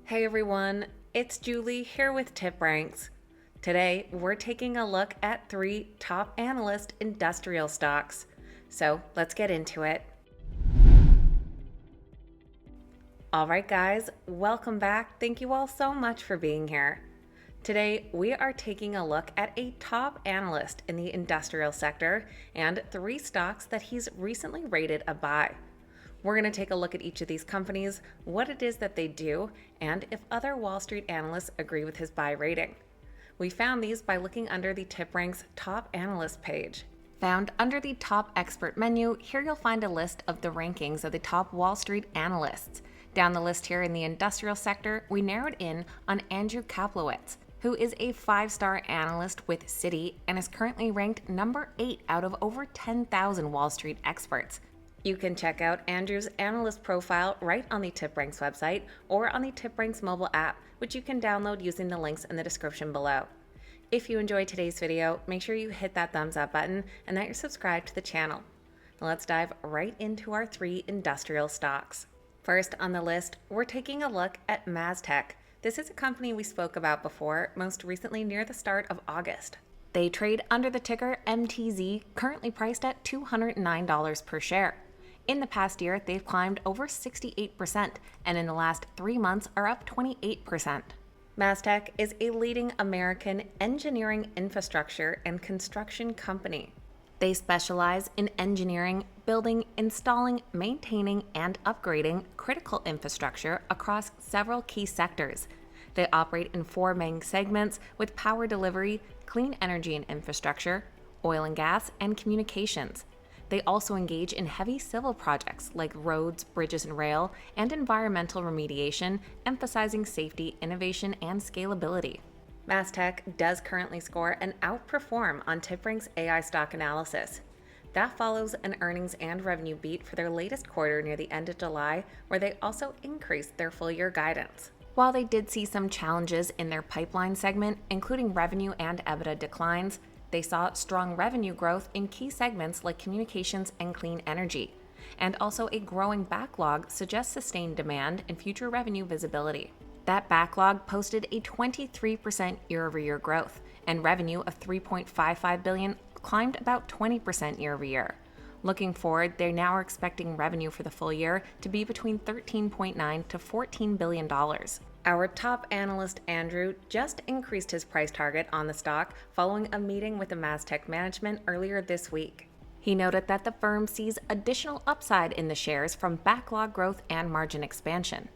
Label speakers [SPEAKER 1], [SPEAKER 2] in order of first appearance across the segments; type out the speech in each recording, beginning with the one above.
[SPEAKER 1] Hey everyone, it's Julie here with Tip Ranks. Today we're taking a look at 3 top analyst industrial stocks. So let's get into it. Alright guys, welcome back. Thank you all so much for being here. Today we are taking a look at a top analyst in the industrial sector and 3 stocks that he's recently rated a buy. We're going to take a look at each of these companies, what it is that they do, and if other Wall Street analysts agree with his buy rating. We found these by looking under the TipRanks Top Analyst page. Found under the Top Expert menu, here you'll find a list of the rankings of the top Wall Street analysts. Down the list here in the industrial sector, we narrowed in on Andrew Kaplowitz, who is a 5-star analyst with Citi and is currently ranked number 8 out of over 10,000 Wall Street experts. You can check out Andrew's analyst profile right on the TipRanks website or on the TipRanks mobile app, which you can download using the links in the description below. If you enjoyed today's video, make sure you hit that thumbs up button and that you're subscribed to the channel. Now let's dive right into our 3 industrial stocks. First on the list, we're taking a look at MasTec. This is a company we spoke about before, most recently near the start of August. They trade under the ticker MTZ, currently priced at $209 per share. In the past year, they've climbed over 68%, and in the last 3 months are up 28%. MasTec is a leading American engineering infrastructure and construction company. They specialize in engineering, building, installing, maintaining, and upgrading critical infrastructure across several key sectors. They operate in 4 main segments with power delivery, clean energy and infrastructure, oil and gas, and communications. They also engage in heavy civil projects like roads, bridges, and rail, and environmental remediation, emphasizing safety, innovation, and scalability. MasTec does currently score an outperform on TipRanks AI stock analysis. That follows an earnings and revenue beat for their latest quarter near the end of July, where they also increased their full-year guidance. While they did see some challenges in their pipeline segment, including revenue and EBITDA declines, they saw strong revenue growth in key segments like communications and clean energy, and also a growing backlog suggests sustained demand and future revenue visibility. That backlog posted a 23% year-over-year growth, and revenue of $3.55 billion climbed about 20% year-over-year. Looking forward, they now are expecting revenue for the full year to be between $13.9 to $14 billion. Our top analyst, Andrew, just increased his price target on the stock following a meeting with the MasTec management earlier this week. He noted that the firm sees additional upside in the shares from backlog growth and margin expansion.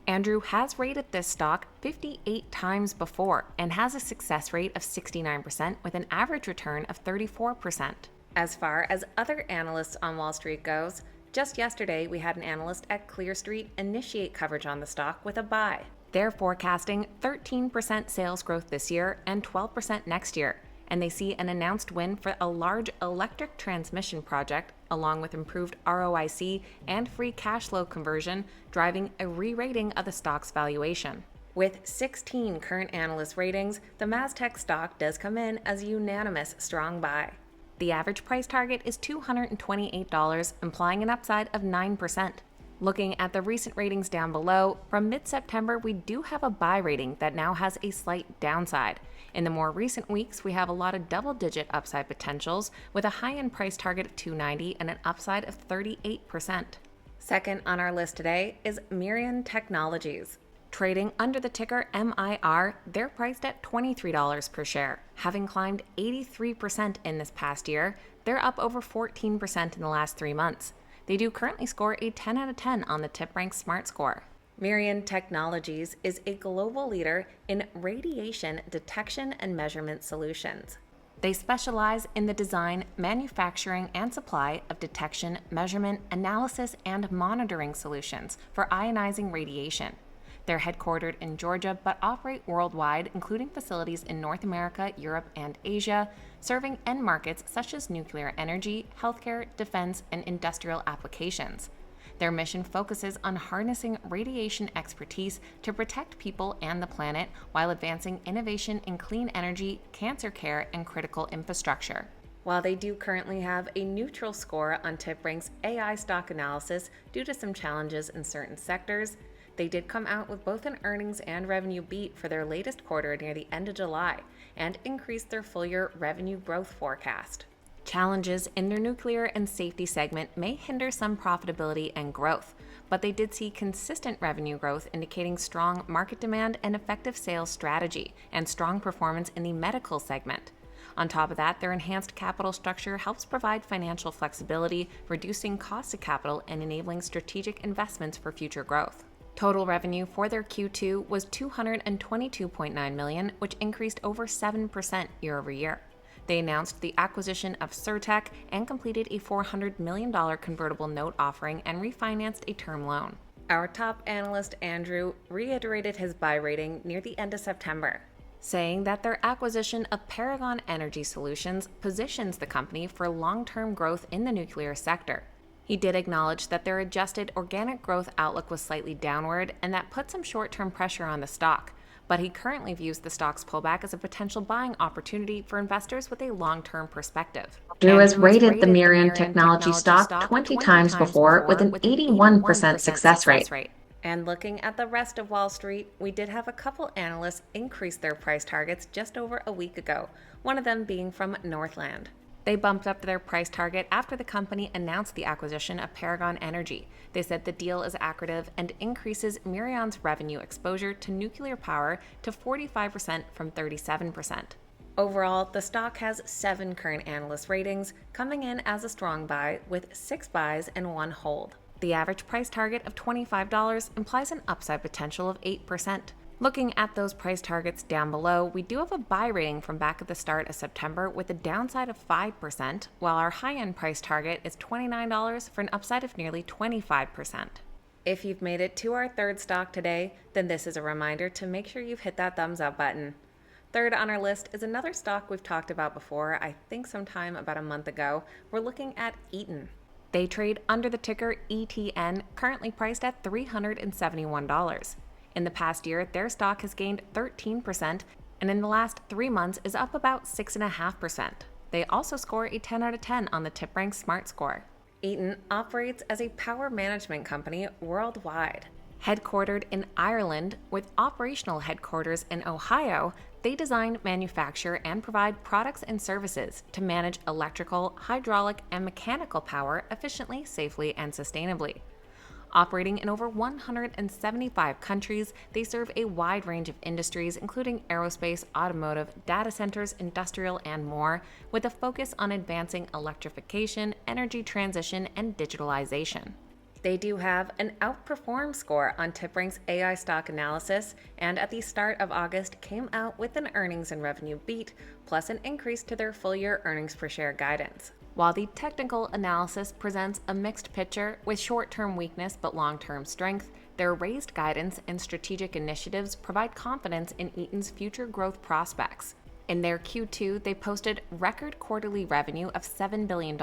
[SPEAKER 1] Andrew has rated this stock 58 times before and has a success rate of 69% with an average return of 34%. As far as other analysts on Wall Street goes, just yesterday we had an analyst at Clear Street initiate coverage on the stock with a buy. They're forecasting 13% sales growth this year and 12% next year, and they see an announced win for a large electric transmission project, along with improved ROIC and free cash flow conversion, driving a re-rating of the stock's valuation. With 16 current analyst ratings, the MasTec stock does come in as a unanimous strong buy. The average price target is $228, implying an upside of 9%. Looking at the recent ratings down below, from mid-September we do have a buy rating that now has a slight downside. In the more recent weeks, we have a lot of double-digit upside potentials with a high-end price target of $290 and an upside of 38%. Second on our list today is Mirion Technologies. Trading under the ticker MIR, they're priced at $23 per share. Having climbed 83% in this past year, they're up over 14% in the last 3 months. They do currently score a 10 out of 10 on the TipRanks Smart Score. Mirion Technologies is a global leader in radiation detection and measurement solutions. They specialize in the design, manufacturing, and supply of detection, measurement, analysis, and monitoring solutions for ionizing radiation. They're headquartered in Georgia but operate worldwide, including facilities in North America, Europe, and Asia, serving end markets such as nuclear energy, healthcare, defense, and industrial applications. Their mission focuses on harnessing radiation expertise to protect people and the planet while advancing innovation in clean energy, cancer care, and critical infrastructure. While they do currently have a neutral score on TipRanks AI stock analysis due to some challenges in certain sectors, They did come out with both an earnings and revenue beat for their latest quarter near the end of July and increased their full-year revenue growth forecast. Challenges in their nuclear and safety segment may hinder some profitability and growth, but they did see consistent revenue growth, indicating strong market demand and effective sales strategy, and strong performance in the medical segment. On top of that, their enhanced capital structure helps provide financial flexibility, reducing cost of capital and enabling strategic investments for future growth. Total revenue for their Q2 was $222.9 million, which increased over 7% year over year. They announced the acquisition of Surtech and completed a $400 million convertible note offering and refinanced a term loan. Our top analyst, Andrew, reiterated his buy rating near the end of September, saying that their acquisition of Paragon Energy Solutions positions the company for long-term growth in the nuclear sector. He did acknowledge that their adjusted organic growth outlook was slightly downward and that put some short-term pressure on the stock, but he currently views the stock's pullback as a potential buying opportunity for investors with a long-term perspective.
[SPEAKER 2] Andrew has rated the Mirion Technologies stock 20 times before with an 81% success rate.
[SPEAKER 1] And looking at the rest of Wall Street, we did have a couple analysts increase their price targets just over a week ago, one of them being from Northland. They bumped up their price target after the company announced the acquisition of Paragon Energy. They said the deal is accretive and increases Mirion's revenue exposure to nuclear power to 45% from 37%. Overall, the stock has 7 current analyst ratings, coming in as a strong buy with 6 buys and 1 hold. The average price target of $25 implies an upside potential of 8%. Looking at those price targets down below, we do have a buy rating from back at the start of September with a downside of 5%, while our high-end price target is $29 for an upside of nearly 25%. If you've made it to our third stock today, then this is a reminder to make sure you've hit that thumbs up button. Third on our list is another stock we've talked about before, I think sometime about a month ago. We're looking at Eaton. They trade under the ticker ETN, currently priced at $371. In the past year, their stock has gained 13%, and in the last 3 months is up about 6.5%. They also score a 10 out of 10 on the TipRank Smart Score. Eaton operates as a power management company worldwide. Headquartered in Ireland with operational headquarters in Ohio, they design, manufacture, and provide products and services to manage electrical, hydraulic, and mechanical power efficiently, safely, and sustainably. Operating in over 175 countries, they serve a wide range of industries, including aerospace, automotive, data centers, industrial, and more, with a focus on advancing electrification, energy transition, and digitalization. They do have an outperform score on TipRank's AI stock analysis, and at the start of August came out with an earnings and revenue beat, plus an increase to their full-year earnings per share guidance. While the technical analysis presents a mixed picture with short-term weakness but long-term strength, their raised guidance and strategic initiatives provide confidence in Eaton's future growth prospects. In their Q2, they posted record quarterly revenue of $7 billion,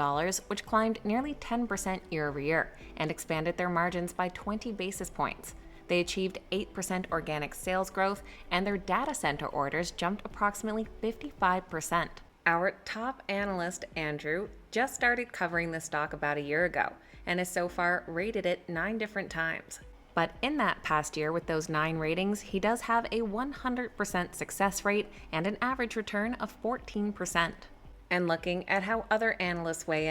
[SPEAKER 1] which climbed nearly 10% year over year and expanded their margins by 20 basis points. They achieved 8% organic sales growth, and their data center orders jumped approximately 55%. Our top analyst, Andrew, just started covering the stock about a year ago and has so far rated it 9 different times. But in that past year, with those 9 ratings, he does have a 100% success rate and an average return of 14%. And looking at how other analysts weigh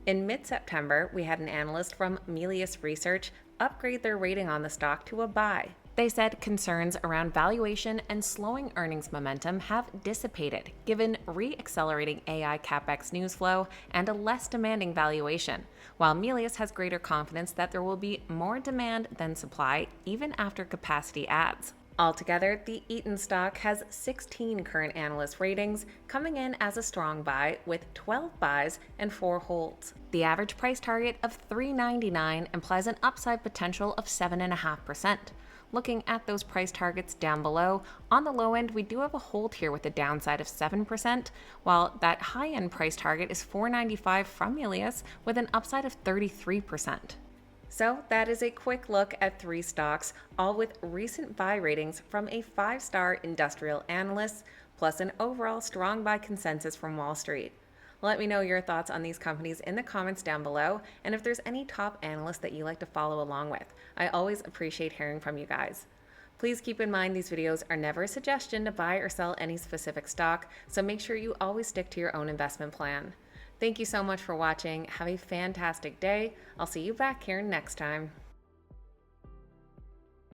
[SPEAKER 1] in mid-September, we had an analyst from Melius Research upgrade their rating on the stock to a buy. They said concerns around valuation and slowing earnings momentum have dissipated, given re-accelerating AI CapEx news flow and a less demanding valuation, while Melius has greater confidence that there will be more demand than supply even after capacity adds. Altogether, the Eaton stock has 16 current analyst ratings, coming in as a strong buy with 12 buys and 4 holds. The average price target of $3.99 implies an upside potential of 7.5%. Looking at those price targets down below, on the low end, we do have a hold here with a downside of 7%, while that high-end price target is $4.95 from Melius with an upside of 33%. So that is a quick look at 3 stocks, all with recent buy ratings from a 5-star industrial analyst, plus an overall strong buy consensus from Wall Street. Let me know your thoughts on these companies in the comments down below, and if there's any top analysts that you like to follow along with. I always appreciate hearing from you guys. Please keep in mind these videos are never a suggestion to buy or sell any specific stock, so make sure you always stick to your own investment plan. Thank you so much for watching. Have a fantastic day. I'll see you back here next time.